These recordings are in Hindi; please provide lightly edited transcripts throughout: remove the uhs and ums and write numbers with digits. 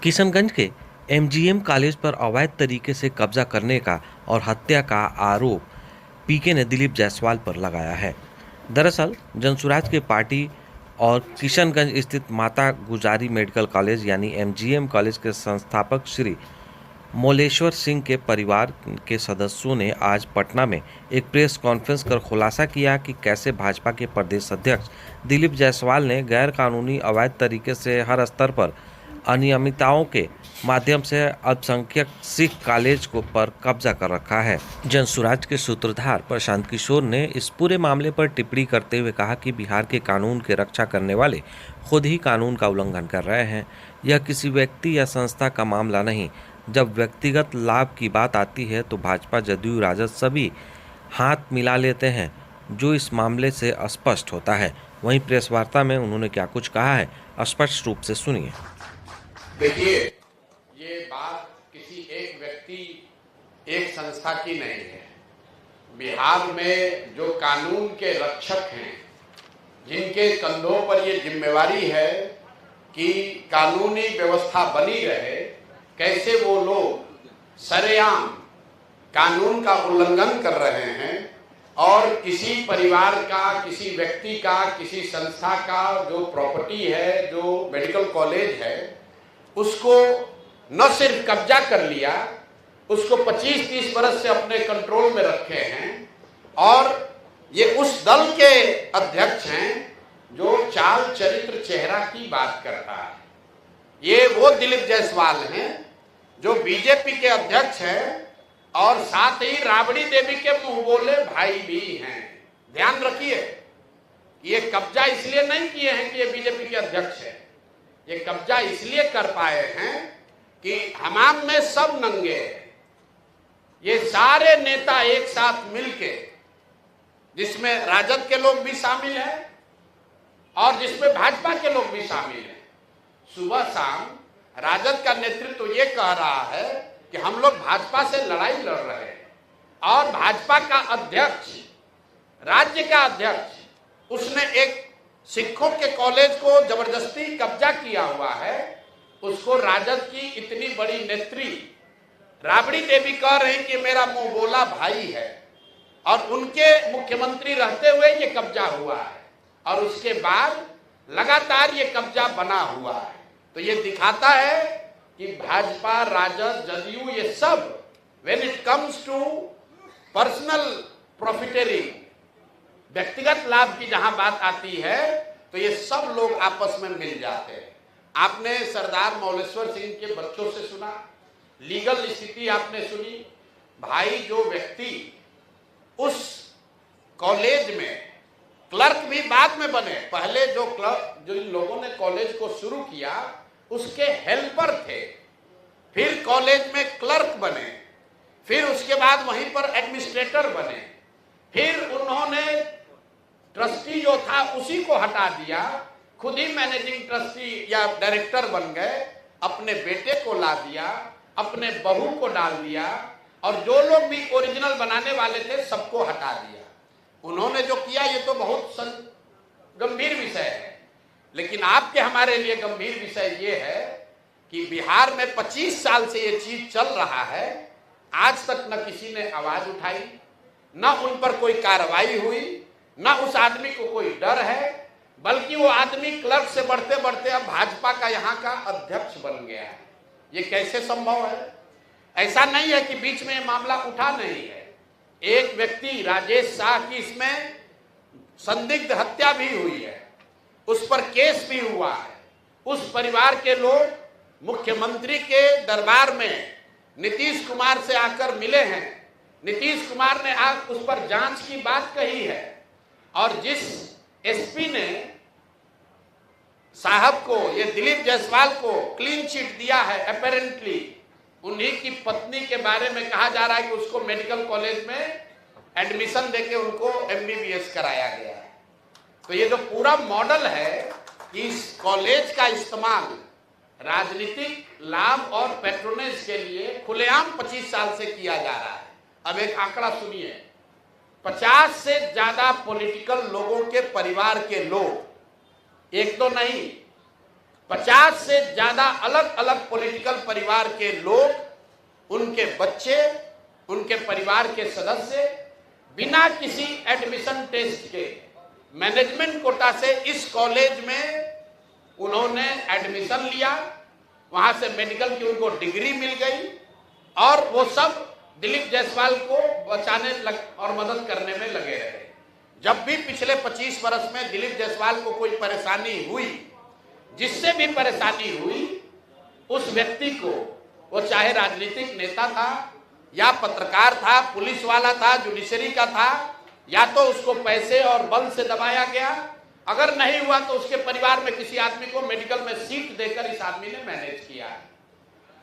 किशनगंज के एमजीएम कॉलेज पर अवैध तरीके से कब्जा करने का और हत्या का आरोप पीके ने दिलीप जायसवाल पर लगाया है। दरअसल जनसुराज के पार्टी और किशनगंज स्थित माता गुजारी मेडिकल कॉलेज यानी एमजीएम कॉलेज के संस्थापक श्री मोलेश्वर सिंह के परिवार के सदस्यों ने आज पटना में एक प्रेस कॉन्फ्रेंस कर खुलासा किया कि कैसे भाजपा के प्रदेश अध्यक्ष दिलीप जायसवाल ने गैर कानूनी अवैध तरीके से हर स्तर पर अनियमितताओं के माध्यम से अल्पसंख्यक सिख कॉलेज को पर कब्जा कर रखा है। जनसुराज के सूत्रधार प्रशांत किशोर ने इस पूरे मामले पर टिप्पणी करते हुए कहा कि बिहार के कानून की रक्षा करने वाले खुद ही कानून का उल्लंघन कर रहे हैं। यह किसी व्यक्ति या संस्था का मामला नहीं। जब व्यक्तिगत लाभ की बात आती है तो भाजपा जदयू राजद सभी हाथ मिला लेते हैं, जो इस मामले से स्पष्ट होता है। वहीं प्रेस वार्ता में उन्होंने क्या कुछ कहा है, स्पष्ट रूप से सुनिए। देखिए, ये बात किसी एक व्यक्ति एक संस्था की नहीं है। बिहार में जो कानून के रक्षक हैं, जिनके कंधों पर ये जिम्मेवारी है कि कानूनी व्यवस्था बनी रहे, कैसे वो लोग सरेआम कानून का उल्लंघन कर रहे हैं और किसी परिवार का, किसी व्यक्ति का, किसी संस्था का जो प्रॉपर्टी है, जो मेडिकल कॉलेज है, उसको न सिर्फ कब्जा कर लिया, उसको 25-30 वर्ष से अपने कंट्रोल में रखे हैं। और ये उस दल के अध्यक्ष हैं जो चाल चरित्र चेहरा की बात करता है। ये वो दिलीप जायसवाल हैं जो बीजेपी के अध्यक्ष हैं और साथ ही राबड़ी देवी के मुंह बोले भाई भी हैं। ध्यान रखिए, ये कब्जा इसलिए नहीं किए हैं कि ये बीजेपी के अध्यक्ष हैं। ये कब्जा इसलिए कर पाए हैं कि हमाम में सब नंगे हैं। ये सारे नेता एक साथ मिलके, जिसमें राजद के लोग भी शामिल हैं और जिसमें भाजपा के लोग भी शामिल हैं, सुबह शाम राजद का नेतृत्व ये कह रहा है कि हम लोग भाजपा से लड़ाई लड़ रहे हैं और भाजपा का अध्यक्ष, राज्य का अध्यक्ष, उसने एक सिखों के कॉलेज को जबरदस्ती कब्जा किया हुआ है। उसको राजद की इतनी बड़ी नेत्री राबड़ी देवी कह रही कि मेरा मुंह बोला भाई है और उनके मुख्यमंत्री रहते हुए ये कब्जा हुआ है और उसके बाद लगातार ये कब्जा बना हुआ है। तो ये दिखाता है कि भाजपा, राजद, जदयू, ये सब when it comes to personal profiteering, व्यक्तिगत लाभ की जहां बात आती है तो ये सब लोग आपस में मिल जाते हैं। आपने सरदार मोलेश्वर सिंह के बच्चों से सुना, लीगल स्थिति आपने सुनी। भाई, जो व्यक्ति उस कॉलेज में क्लर्क भी बाद में बने, पहले जो इन लोगों ने कॉलेज को शुरू किया उसके हेल्पर थे, फिर कॉलेज में क्लर्क बने, फिर उसके बाद वहीं पर एडमिनिस्ट्रेटर बने, फिर उन्होंने ट्रस्टी जो था उसी को हटा दिया, खुद ही मैनेजिंग ट्रस्टी या डायरेक्टर बन गए, अपने बेटे को ला दिया, अपने बहू को डाल दिया और जो लोग भी ओरिजिनल बनाने वाले थे सबको हटा दिया। उन्होंने जो किया ये तो बहुत गंभीर विषय है, लेकिन आपके हमारे लिए गंभीर विषय ये है कि बिहार में 25 साल से ये चीज चल रहा है, आज तक न किसी ने आवाज उठाई, न उन पर कोई कार्रवाई हुई, न उस आदमी को कोई डर है, बल्कि वो आदमी क्लर्क से बढ़ते बढ़ते अब भाजपा का यहाँ का अध्यक्ष बन गया है। ये कैसे संभव है? ऐसा नहीं है कि बीच में मामला उठा नहीं है। एक व्यक्ति राजेश शाह की इसमें संदिग्ध हत्या भी हुई है, उस पर केस भी हुआ है। उस परिवार के लोग मुख्यमंत्री के दरबार में नीतीश कुमार से आकर मिले हैं। नीतीश कुमार ने आज उस पर जांच की बात कही है और जिस एसपी ने साहब को, ये दिलीप जायसवाल को क्लीन चिट दिया है, अपेरेंटली उन्हीं की पत्नी के बारे में कहा जा रहा है कि उसको मेडिकल कॉलेज में एडमिशन देके उनको एमबीबीएस कराया गया है। तो ये जो पूरा मॉडल है कि इस कॉलेज का इस्तेमाल राजनीतिक लाभ और पैट्रोनेज के लिए खुलेआम 25 साल से किया जा रहा है। अब एक आंकड़ा सुनिए, 50 से ज्यादा पॉलिटिकल लोगों के परिवार के लोग, एक तो नहीं 50 से ज्यादा अलग अलग पॉलिटिकल परिवार के लोग, उनके बच्चे, उनके परिवार के सदस्य बिना किसी एडमिशन टेस्ट के मैनेजमेंट कोटा से इस कॉलेज में उन्होंने एडमिशन लिया। वहां से मेडिकल की उनको डिग्री मिल गई और वो सब दिलीप जायसवाल को बचाने और मदद करने में लगे रहे। जब भी पिछले 25 वर्ष में दिलीप जायसवाल को कोई परेशानी हुई, जिससे भी परेशानी हुई, उस व्यक्ति को, वो चाहे राजनीतिक नेता था या पत्रकार था, पुलिस वाला था, जुडिशरी का था, या तो उसको पैसे और बल से दबाया गया, अगर नहीं हुआ तो उसके परिवार में किसी आदमी को मेडिकल में सीट देकर इस आदमी ने मैनेज किया।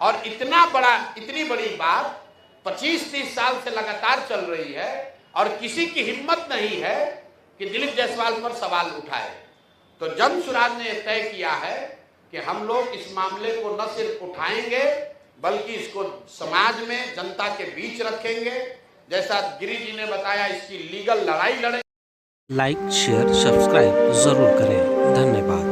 और इतनी बड़ी बात 25-30 साल से लगातार चल रही है और किसी की हिम्मत नहीं है कि दिलीप जायसवाल पर सवाल उठाए। तो जन सुराज ने तय किया है कि हम लोग इस मामले को न सिर्फ उठाएंगे बल्कि इसको समाज में, जनता के बीच रखेंगे। जैसा गिरी जी ने बताया, इसकी लीगल लड़ाई लड़ेंगे। लाइक, शेयर, सब्सक्राइब जरूर करें। धन्यवाद।